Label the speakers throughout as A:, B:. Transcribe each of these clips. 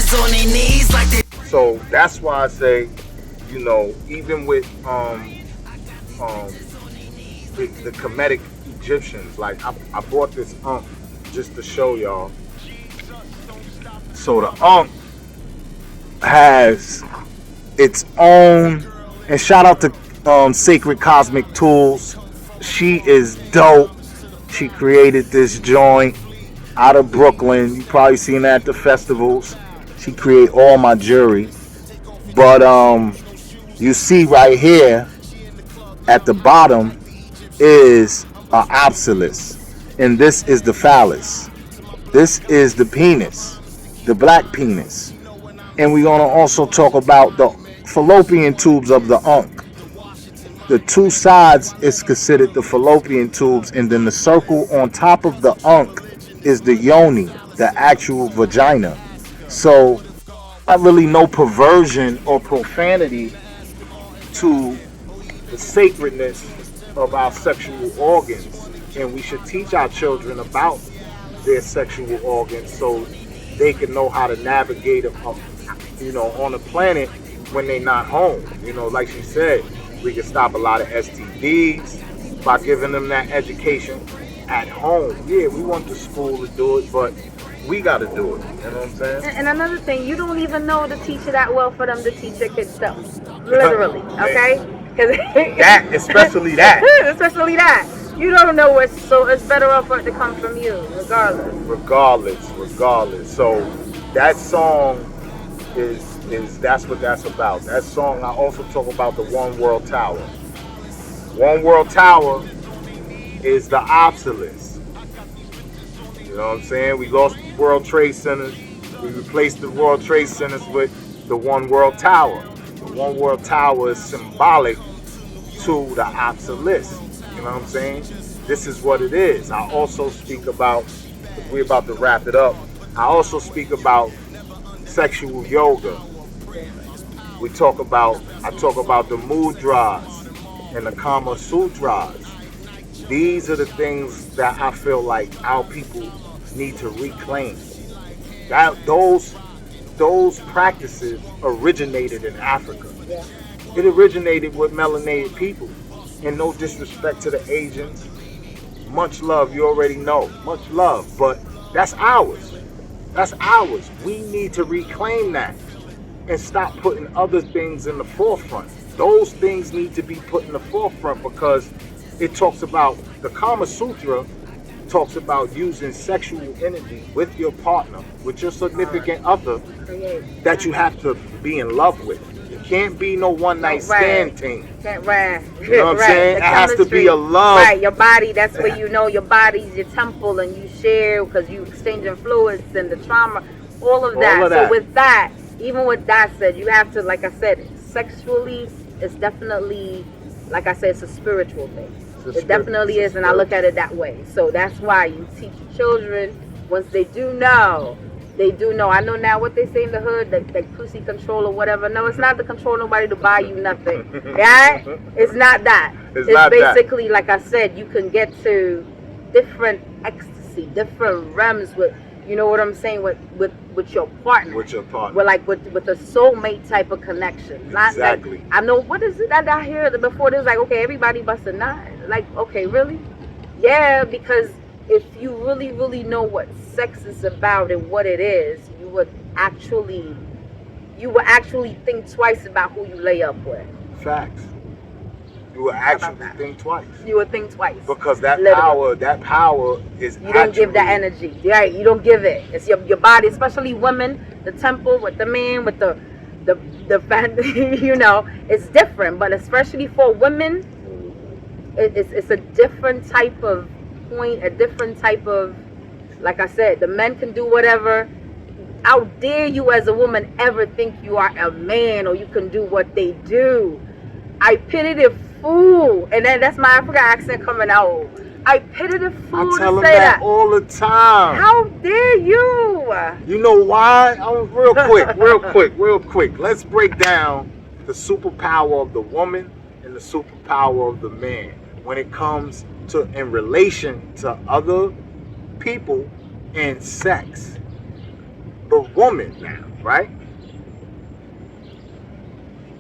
A: niggas on their knees like they.
B: So that's why I say, you know, even with the Kemetic Egyptians, like I bought this just to show y'all. So the has its own, and shout out to Sacred Cosmic Tools. She is dope. She created this joint out of Brooklyn. You probably seen that at the festivals. She create all my jewelry. But you see right here at the bottom is a obsolus, and this is the phallus. This is the penis, the black penis. And we're gonna also talk about the fallopian tubes of the unk. The two sides is considered the fallopian tubes, and then the circle on top of the unk is the yoni, the actual vagina. So not really no perversion or profanity to the sacredness of our sexual organs, and we should teach our children about their sexual organs so they can know how to navigate you know, on the planet when they're not home. You know, like she said, we can stop a lot of STDs by giving them that education at home. Yeah, we want the school to do it, but we got to do it. You know what I'm saying?
C: And another thing, you don't even know the teacher that well for them to teach your kids stuff. Literally, okay?
B: That, especially that.
C: Especially that. You don't know what's, so it's better off for it to come from you,
B: Regardless. So that song is that's what that's about. That song, I also talk about the One World Tower. One World Tower is the obsolete. You know what I'm saying? We lost the World Trade Centers. We replaced the World Trade Centers with the One World Tower. The One World Tower is symbolic to the obsolete. You know what I'm saying? This is what it is. I also speak about, if we're about to wrap it up, I also speak about sexual yoga. I talk about the mudras and the Kama Sutras. These are the things that I feel like our people need to reclaim. Those practices originated in Africa.
C: Yeah.
B: It originated with melanated people. And no disrespect to the Asians. Much love, you already know. Much love, but that's ours. That's ours. We need to reclaim that and stop putting other things in the forefront. Those things need to be put in the forefront because it talks about, the Kama Sutra talks about using sexual energy with your partner, with your significant other that you have to be in love with. It can't be no one night stand thing.
C: Right.
B: You know what I'm saying? It has to be a love.
C: Right, your body, that's where you know your body's your temple and you share because you exchanging fluids and the trauma, all of that. So with that, even with that said, you have to, like I said, sexually, it's definitely, like I said, it's a spiritual thing. It definitely is, and I look at it that way. So that's why you teach children, once they do know. I know now what they say in the hood, that pussy control or whatever. No, it's not to control nobody to buy you nothing. Right? It's not that. It's basically, like I said, you can get to different ecstasy, different realms with, you know what I'm saying, with your partner.
B: With your partner.
C: With a soulmate type of connection. Not
B: exactly.
C: Like, I know, what is it that I hear before? It was like, okay, everybody busts a nut. Like, okay, really? Yeah, because if you really, really know what sex is about and what it is, you would actually think twice about who you lay up with.
B: Facts. You would actually think twice.
C: You would think twice.
B: Because that power is
C: you don't give that energy. Right, you don't give it. It's your body, especially women, the temple with the man, with the you know, it's different. But especially for women, it's a different type of point, a different type of, like I said, the men can do whatever. How dare you as a woman ever think you are a man or you can do what they do? I pity the fool. And then that's my African accent coming out. I pity the fool
B: I tell
C: to
B: them
C: say that
B: all the time.
C: How dare you?
B: You know why? Real quick. Let's break down the superpower of the woman and the superpower of the man when it comes to in relation to other people and sex. The woman now. right?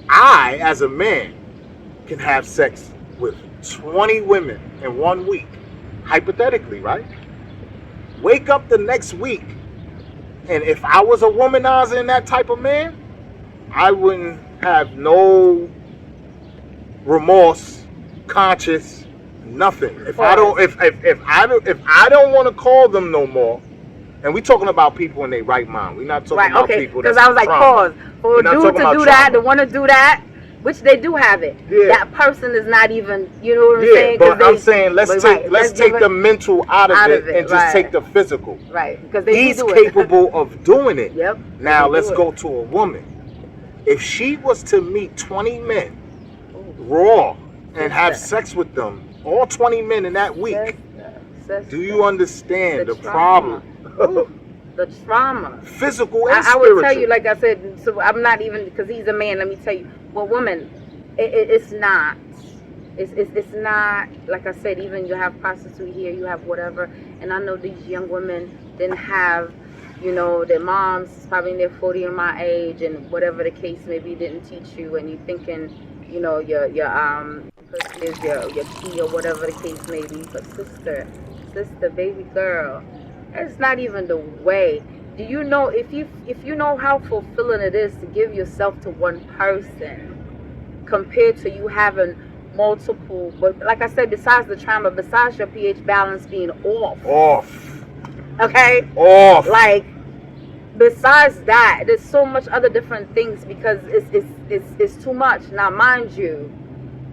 B: I, as a man, can have sex with 20 women in 1 week, hypothetically, right? Wake up the next week, and if I was a womanizer and that type of man, I wouldn't have no remorse, conscious, nothing. If I don't want to call them no more, and we talking about people in their right mind. We're not talking about people that's
C: because I was like,
B: trauma.
C: pause. For a dude to do that, to want to do that, which they do have it.
B: Yeah.
C: That person is not even, you know what I'm saying?
B: But I'm saying let's take the mental out of it and just take the physical.
C: Right. Because
B: he's capable of doing it.
C: Yep.
B: Now let's go to a woman. If she was to meet 20 men raw and have sex with them, all 20 men in that week, do you understand the problem?
C: The trauma,
B: physical and
C: I would tell you, like I said, so I'm not even, because he's a man, let me tell you, well, women, it's not, like I said, even you have prostitute here, you have whatever, and I know these young women didn't have, you know, their moms probably in their 40 or my age, and whatever the case maybe didn't teach you, and you thinking, you know, your is your key or whatever the case may be, but sister, baby girl, it's not even the way. Do you know, if you know how fulfilling it is to give yourself to one person compared to you having multiple, but like I said, besides the trauma, besides your pH balance being off. Okay?
B: Off.
C: Like, besides that, there's so much other different things, because it's too much. Now, mind you,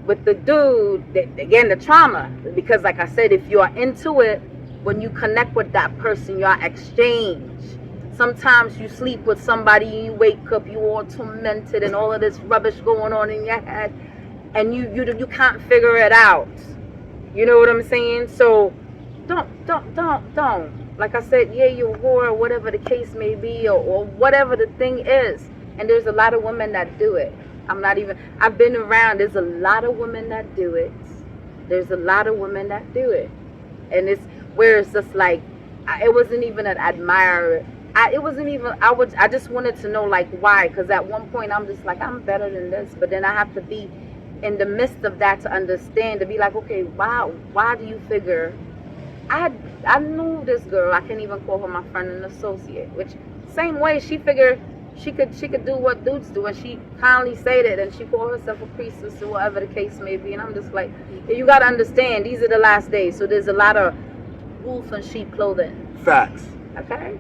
C: with the dude, again, the trauma, because like I said, if you are into it, when you connect with that person, you are exchange. Sometimes you sleep with somebody, you wake up, you all tormented and all of this rubbish going on in your head, and you can't figure it out. You know what I'm saying? So don't. Like I said, yeah, you're a whore, or whatever the case may be, or whatever the thing is. And there's a lot of women that do it. I've been around, there's a lot of women that do it. And it's where it's just like, it wasn't even an admirer. I just wanted to know, like, why? Because at one point I'm just like, I'm better than this. But then I have to be in the midst of that to understand, to be like, okay, why do you figure? I knew this girl, I can't even call her my friend and associate, which same way she figured she could do what dudes do, and she kindly stated, and she called herself a priestess or whatever the case may be. And I'm just like, you got to understand, these are the last days, so there's a lot of wolf and sheep clothing.
B: Facts.
C: Okay?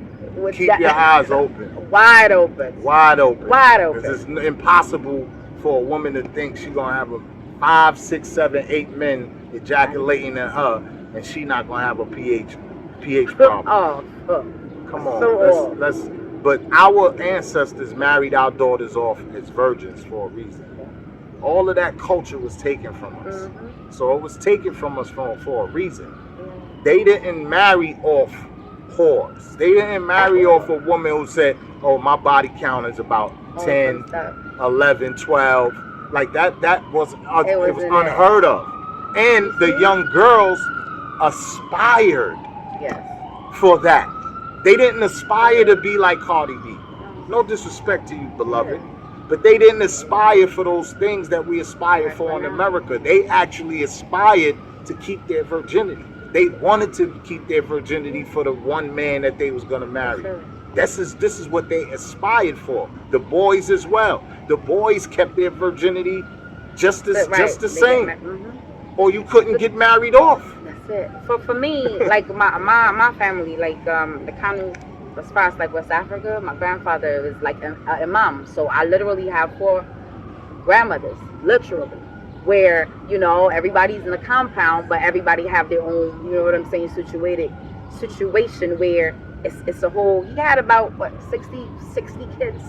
B: Keep your eyes open.
C: Wide open.
B: Because it's impossible for a woman to think she's going to have 5, 6, 7, 8 men ejaculating in her, and she not going to have a pH problem. Come on. Let's. But our ancestors married our daughters off as virgins for a reason. All of that culture was taken from us. Mm-hmm. So it was taken from us for a reason. Mm-hmm. They didn't marry off whores. They didn't marry off a woman who said, oh, my body count is about 10, 11, 12. Like that was unheard of. And the young girls aspired for that. They didn't aspire to be like Cardi B. No disrespect to you, beloved. But they didn't aspire for those things that we aspire for in America. They actually aspired to keep their virginity. They wanted to keep their virginity for the one man that they was going to marry. This is what they aspired for. The boys as well. The boys kept their virginity just the same. Or you couldn't get married off.
C: It. For me, like my family, like the kind as far as like West Africa, my grandfather was like an imam. So I literally have 4 grandmothers, literally, where, you know, everybody's in a compound, but everybody have their own, you know what I'm saying, situation where it's a whole, he had about 60 kids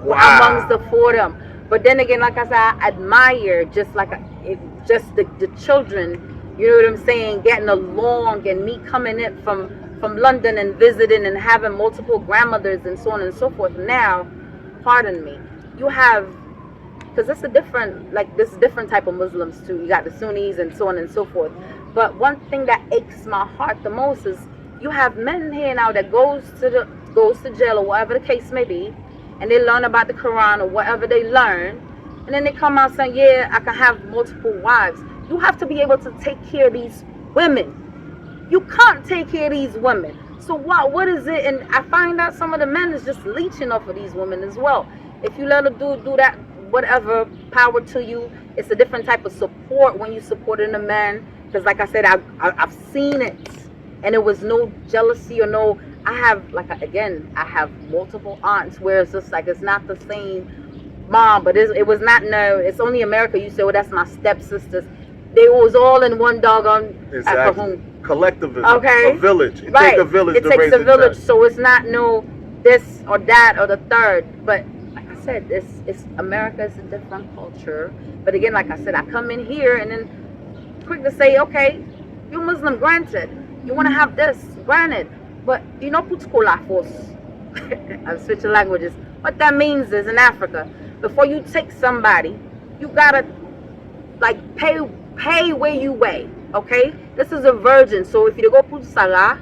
C: amongst the 4 of them. But then again, like I said, I admire just the children. You know what I'm saying? Getting along, and me coming in from London and visiting and having multiple grandmothers and so on and so forth. Now, pardon me, you have, because it's this different type of Muslims too. You got the Sunnis and so on and so forth. But one thing that aches my heart the most is you have men here now that goes goes to jail or whatever the case may be, and they learn about the Quran or whatever they learn, and then they come out saying, yeah, I can have multiple wives. You have to be able to take care of these women. You can't take care of these women. So what is it? And I find out some of the men is just leeching off of these women as well. If you let a dude do that, whatever, power to you. It's a different type of support when you supporting a man. Because like I said, I've seen it. And it was no jealousy or no, I have multiple aunts where it's just like, it's not the same mom, but it was not, no, it's only America. You say, well, that's my stepsisters. They was all in one doggone
B: exactly. Collectivism.
C: Okay.
B: A village. It
C: right.
B: takes a village
C: it
B: to
C: takes
B: raise
C: a village.
B: child.
C: So it's not no this or that or the third. But like I said, it's America is a different culture. But again, like I said, I come in here and then quick to say, okay, you Muslim, granted. You want to have this, granted. But you know, put skola force. I'm switching languages. What that means is in Africa, before you take somebody, you gotta like pay where you weigh. Okay, this is a virgin. So if you go put saga,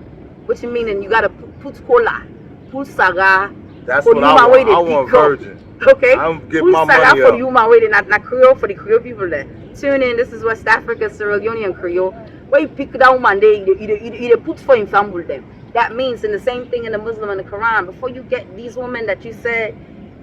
C: which meaning you gotta put skola, put saga.
B: That's what I want virgin.
C: Okay,
B: I'm getting my money
C: for
B: up.
C: you, my way, not Creole for the Creole people there. Tune in. This is West Africa, Sierra Leone, and Creole. Where you pick that woman, they put for him family them. That means, in the same thing in the Muslim and the Quran, before you get these women that you said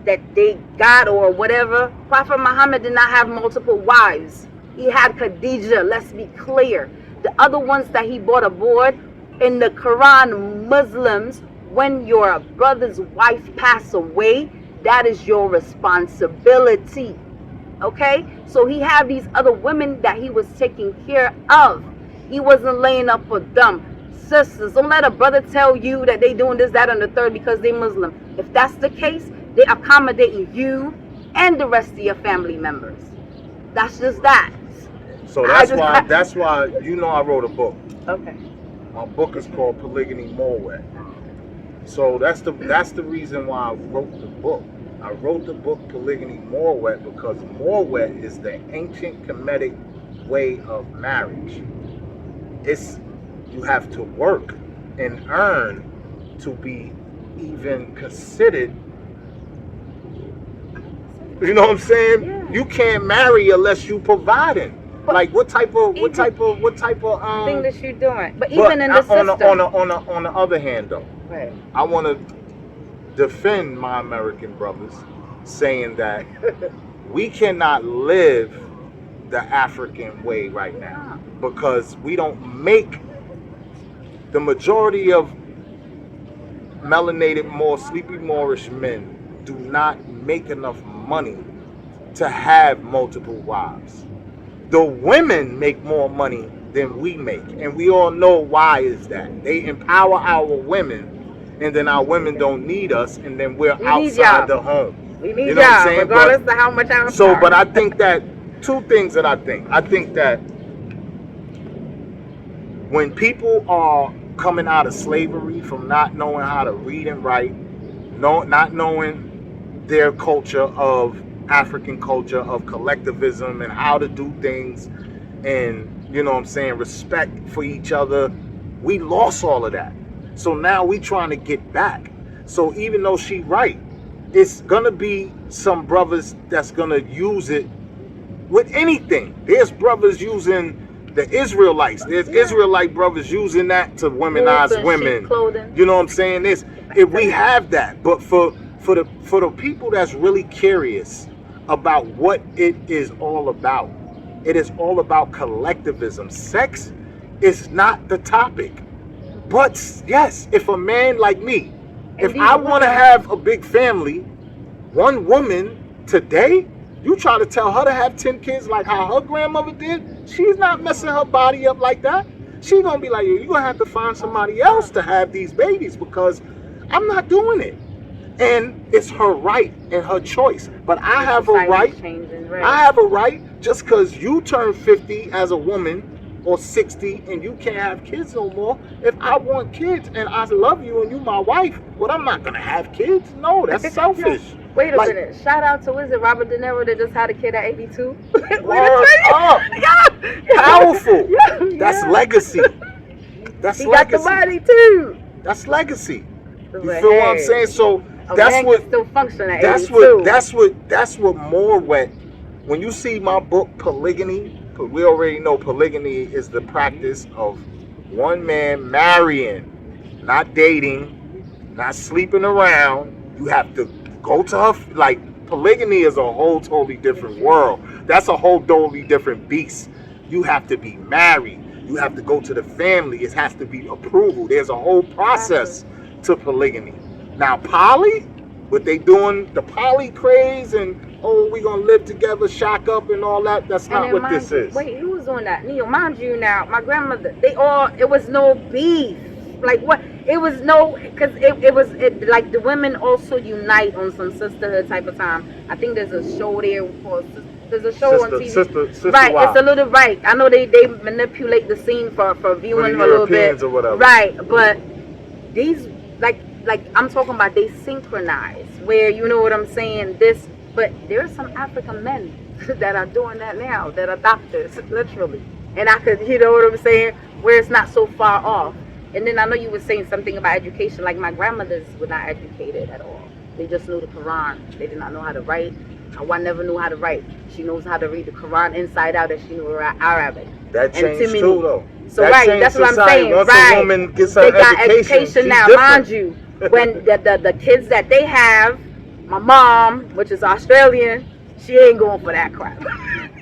C: that they got or whatever, Prophet Muhammad did not have multiple wives. He had Khadijah, let's be clear. The other ones that he brought aboard, in the Quran, Muslims, when your brother's wife passed away, that is your responsibility. Okay? So he had these other women that he was taking care of. He wasn't laying up for them. Sisters, don't let a brother tell you that they doing this, that, and the third because they Muslim. If that's the case, they accommodating you and the rest of your family members. That's just that.
B: So that's why you know I wrote a book.
C: Okay.
B: My book is called Polygamy More Wet. So that's the reason why I wrote the book. I wrote the book Polygamy More Wet because more wet is the ancient Kemetic way of marriage. You have to work and earn to be even considered. You know what I'm saying?
C: Yeah.
B: You can't marry unless you providing. But like what type of
C: thing that you doing? But even in the system.
B: On the other hand though,
C: right.
B: I want to defend my American brothers, saying that we cannot live the African way right now because we don't make the majority of melanated, more sleepy Moorish men do not make enough money to have multiple wives. The women make more money than we make, and we all know why is that. They empower our women, and then our women don't need us, and then we're outside the home.
C: We need y'all, regardless of how much I'm
B: so, but I think that two things that I think that when people are coming out of slavery from not knowing how to read and write, not knowing their culture of African culture of collectivism and how to do things and, you know what I'm saying, respect for each other, we lost all of that. So now we trying to get back. So even though she right, it's gonna be some brothers that's gonna use it with anything. There's brothers using the Israelites. There's Israelite brothers using that to womanize women. You know what I'm saying? If we have that, but for the people that's really curious about what it is all about, it is all about collectivism. Sex is not the topic. But yes, if a man like me, if I want to have a big family, one woman today, you try to tell her to have 10 kids like how her grandmother did, she's not messing her body up like that. She's going to be like, you're going to have to find somebody else to have these babies because I'm not doing it. And it's her right and her choice. But I have a right. I have a right just because you turn 50 as a woman or 60 and you can't have kids no more. If I want kids and I love you and you my wife, well, I'm not going to have kids. No, that's selfish.
C: Wait a minute. Shout out to, is it Robert De Niro that just had a kid at 82?
B: Word up. Powerful. That's legacy. That's
C: he
B: legacy.
C: Got the body too.
B: That's legacy. You feel what I'm saying? So that's what
C: still function at
B: that's
C: 82.
B: that's what more went. When you see my book Polygamy, we already know polygamy is the practice of one man marrying, not dating, not sleeping around. You have to go to her. Like, polygamy is a whole totally different world. That's a whole totally different beast. You have to be married. You have to go to the family. It has to be approval. There's a whole process to polygamy. Now, poly, what they doing, the poly craze and, oh, we gonna live together, shack up and all that, that's not what this is.
C: Wait, who was doing that? Neo, mind you now, my grandmother, it was no beef. Like what? It was no, because it was like the women also unite on some sisterhood type of time. I think there's a show there called, there's a show on TV. Sister right, Wild. It's a little, right. I know they manipulate the scene for viewing a little bit.
B: Or whatever.
C: Right, but these, like I'm talking about, they synchronize, where, you know what I'm saying, this, but there are some African men that are doing that now, that are doctors, literally. And I could, you know what I'm saying, where it's not so far off. And then I know you were saying something about education, like my grandmothers were not educated at all. They just knew the Quran. They did not know how to write. I never knew how to write. She knows how to read the Quran inside out, and she knew Arabic.
B: That changed too, though.
C: So right, that's what I'm saying.
B: Once
C: right,
B: a woman gets her
C: they got education now,
B: different.
C: mind you. When the kids that they have, my mom, which is Australian, she ain't going for that crap.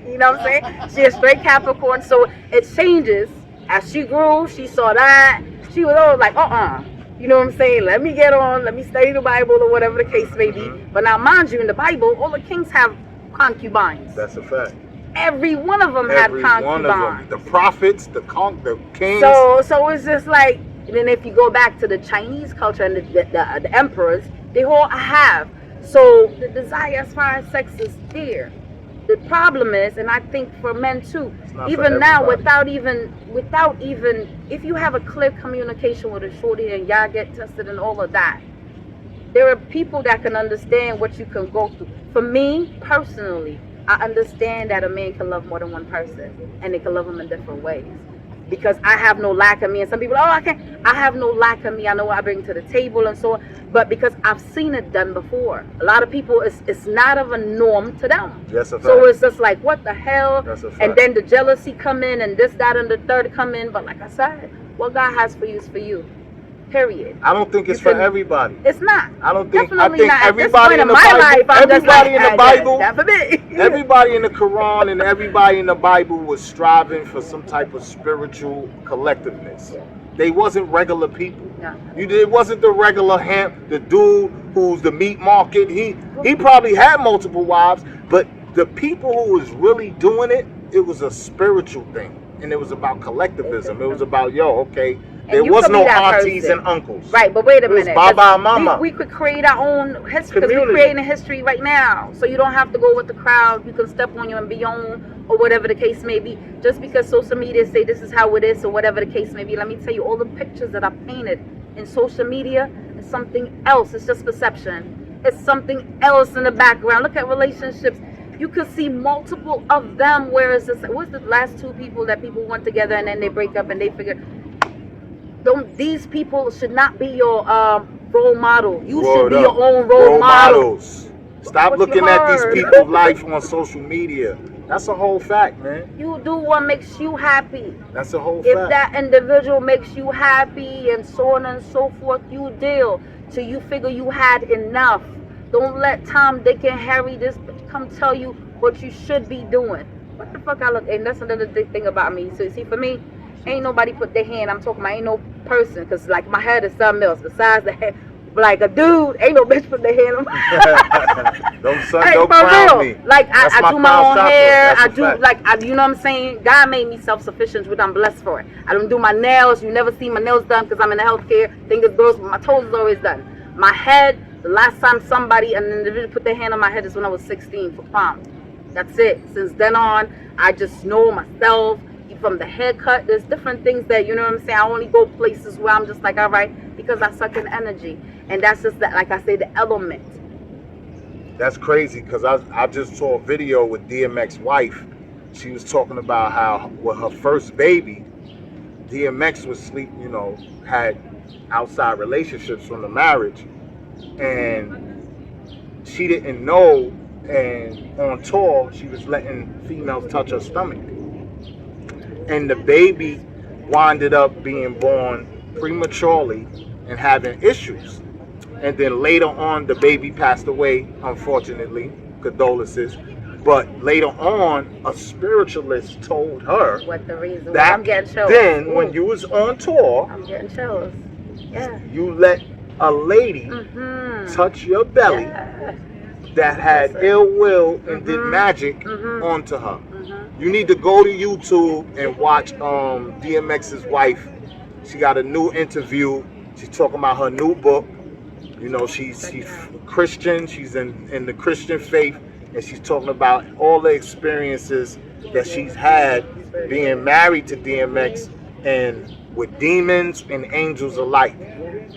C: You know what I'm saying? She is straight Capricorn, so it changes. As she grew, she saw that. She was always like, you know what I'm saying? Let me get on, let me study the Bible or whatever the case may be. But now, mind you, in the Bible, all the kings have concubines.
B: That's a fact.
C: Every one of them had concubines. One of them.
B: The prophets, the kings.
C: So it's just like, and then if you go back to the Chinese culture and the emperors, they all have. So the desire as far as sex is there. The problem is, and I think for men too, even now, without even, if you have a clear communication with a shorty and y'all get tested and all of that, there are people that can understand what you can go through. For me, personally, I understand that a man can love more than one person, and they can love them in different ways. Because I have no lack of me, and some people, I have no lack of me. I know what I bring to the table and so on. But because I've seen it done before, a lot of people, it's not of a norm to them.
B: Yes, a fact.
C: So it's just like, what the hell?
B: That's a fact.
C: And then the jealousy come in, and this, that, and the third come in. But like I said, what God has for you is for you. Period.
B: I don't think it's for everybody.
C: It's not.
B: I don't think.
C: Definitely
B: I think
C: not.
B: everybody in the Bible. Everybody in the Bible. Everybody in the Quran and everybody in the Bible was striving for some type of spiritual collectiveness. They wasn't regular people.
C: No.
B: It wasn't the regular the dude who's the meat market. He probably had multiple wives, but the people who was really doing it, it was a spiritual thing, and it was about collectivism. It was about there was no aunties and uncles.
C: Right, but wait a minute.
B: Baba and mama.
C: We could create our own history, because we're creating a history right now. So you don't have to go with the crowd. You can step on you and be on, or whatever the case may be. Just because social media say this is how it is, or whatever the case may be. Let me tell you, all the pictures that I painted in social media is something else. It's just perception. It's something else in the background. Look at relationships. You could see multiple of them, whereas what's the last two people that people went together and then they break up and they figure, these people should not be your role model. You should be your own role models.
B: Stop looking at these people's life on social media. That's a whole fact, man.
C: You do what makes you happy.
B: That's a whole
C: fact.
B: If
C: that individual makes you happy and so on and so forth, you deal till you figure you had enough. Don't let Tom, Dick, and Harry this come tell you what you should be doing. What the fuck I look, and that's another thing about me. So see, for me, ain't nobody put their hand, I'm talking about ain't no person, because like my head is something else besides the head. Like a dude, ain't no bitch put their hand on my
B: don't crown me.
C: Like I do my own hair, I do you know what I'm saying? God made me self-sufficient, which I'm blessed for it. I don't do my nails, you never see my nails done because I'm in the healthcare. Thing is girls, my toes is always done. My head, the last time an individual put their hand on my head is when I was 16 for prom. That's it. Since then on, I just know myself. From the haircut, there's different things that, you know what I'm saying, I only go places where I'm just like, all right, because I suck in energy. And that's just that, like I say, the element.
B: That's crazy, because I just saw a video with DMX's wife. She was talking about how with her first baby, DMX was had outside relationships from the marriage, and she didn't know. And on tour, she was letting females touch her stomach, and the baby winded up being born prematurely and having issues. And then later on, the baby passed away, unfortunately. Condolences. But later on, a spiritualist told her
C: what the reason
B: that
C: I'm getting chills.
B: Then when you was on tour,
C: I'm getting chills. Yeah.
B: You let a lady touch your belly that had ill will and did magic onto her. You need to go to YouTube and watch DMX's wife. She got a new interview. She's talking about her new book. You know, she's Christian. She's in the Christian faith. And she's talking about all the experiences that she's had being married to DMX and with demons and angels alike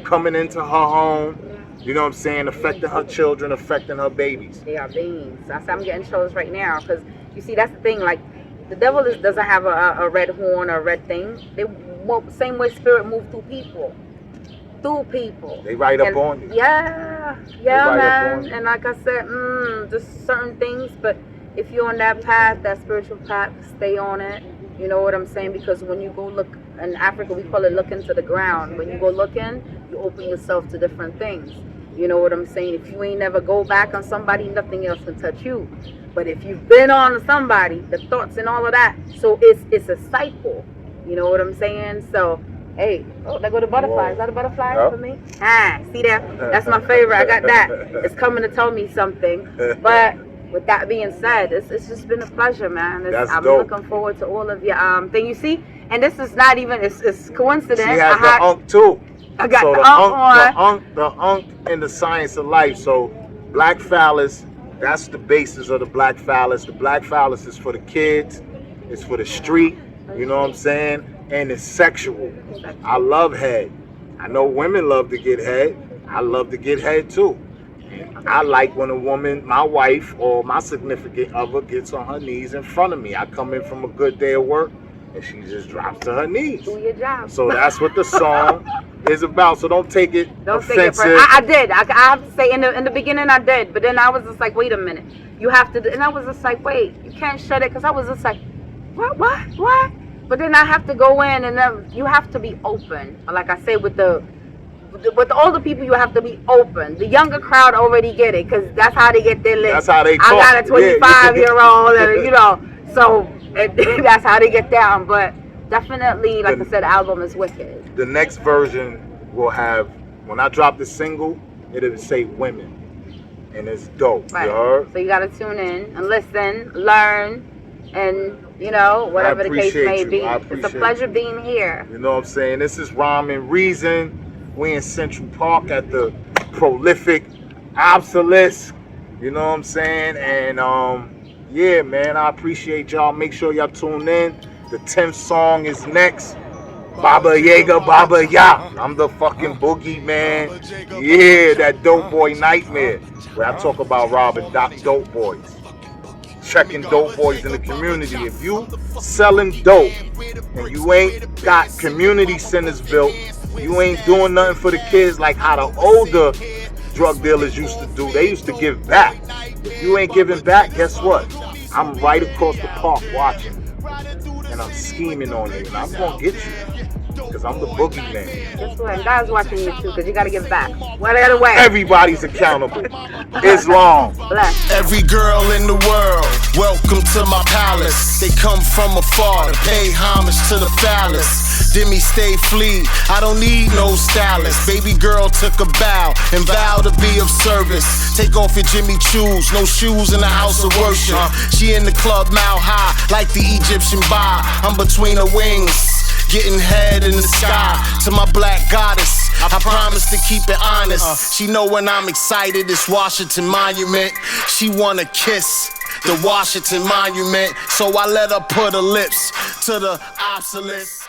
B: coming into her home, you know what I'm saying, affecting her children, affecting her babies.
C: They are beings. I'm getting chills right now because you see, that's the thing. Like, the devil doesn't have a red horn or a red thing. They won't, same way spirit move through people. They right up on you. Yeah, man. And like I said, just certain things. But if you're on that path, that spiritual path, stay on it. You know what I'm saying? Because when you go look, in Africa we call it look into the ground. When you go looking, you open yourself to different things. You know what I'm saying? If you ain't never go back on somebody, nothing else can touch you. But if you've been on somebody, the thoughts and all of that, so it's a cycle. You know what I'm saying? So, hey, oh, there go the butterfly. Is that a butterfly for me? See that? That's my favorite. I got that. It's coming to tell me something. But with that being said, it's just been a pleasure, man. I'm
B: dope.
C: Looking forward to all of your thing. You see, and this is not even. It's coincidence.
B: She has the unk too.
C: I got
B: so the unk in the science of life. So Black Phallus, that's the basis of the Black Phallus. The Black Phallus is for the kids. It's for the street. You know what I'm saying? And it's sexual. I love head. I know women love to get head. I love to get head too. And I like when a woman, my wife or my significant other, gets on her knees in front of me. I come in from a good day of work and she just drops to her knees.
C: Do your job.
B: So that's what the song is about. So don't take it offensive.
C: I did. I have to say, in the beginning I did. But then I was just like, wait a minute. You have to, and I was just like, wait, you can't shut it. Because I was just like, what? But then I have to go in, and then you have to be open. Like I say, with the older people, you have to be open. The younger crowd already get it, because that's how they get their lips.
B: That's how they talk.
C: I got a 25-year-old, and you know, so that's how they get down. But definitely, like I said, the album is wicked.
B: The next version will have, when I drop the single, it'll say women, and it's dope.
C: Right.
B: You heard?
C: So you got to tune in and listen, learn, and you know, whatever the case may be. It's a pleasure being here.
B: You know what I'm saying? This is Rhyme and Reason. We in Central Park at the prolific Obsolesque. You know what I'm saying? And yeah, man, I appreciate y'all. Make sure y'all tune in. The 10th song is next. Baba Yaga, Baba Ya. I'm the fucking boogie, man. Yeah, that dope boy nightmare. Where I talk about robbing dope boys. Checking dope boys in the community. If you selling dope and you ain't got community centers built, you ain't doing nothing for the kids like how the older drug dealers used to do. They used to give back. If you ain't giving back, guess what? I'm right across the park watching, and I'm scheming on you, and I'm gonna get you. Because I'm the boogeyman.
C: Guess what? And God's watching you too, because you got to give back. Whatever way.
B: Everybody's accountable. Islam.
C: Bless.
A: Every girl in the world, welcome to my palace. They come from afar to pay homage to the phallus. Demi stay flee, I don't need no stylist. Baby girl took a bow and vowed to be of service. Take off your Jimmy Choos, no shoes in the house of worship. She in the club mile high, like the Egyptian bar. I'm between her wings, getting head in the sky to my black goddess. I promise to keep it honest. She know when I'm excited, it's Washington Monument. She wanna kiss the Washington Monument, so I let her put her lips to the obsolete.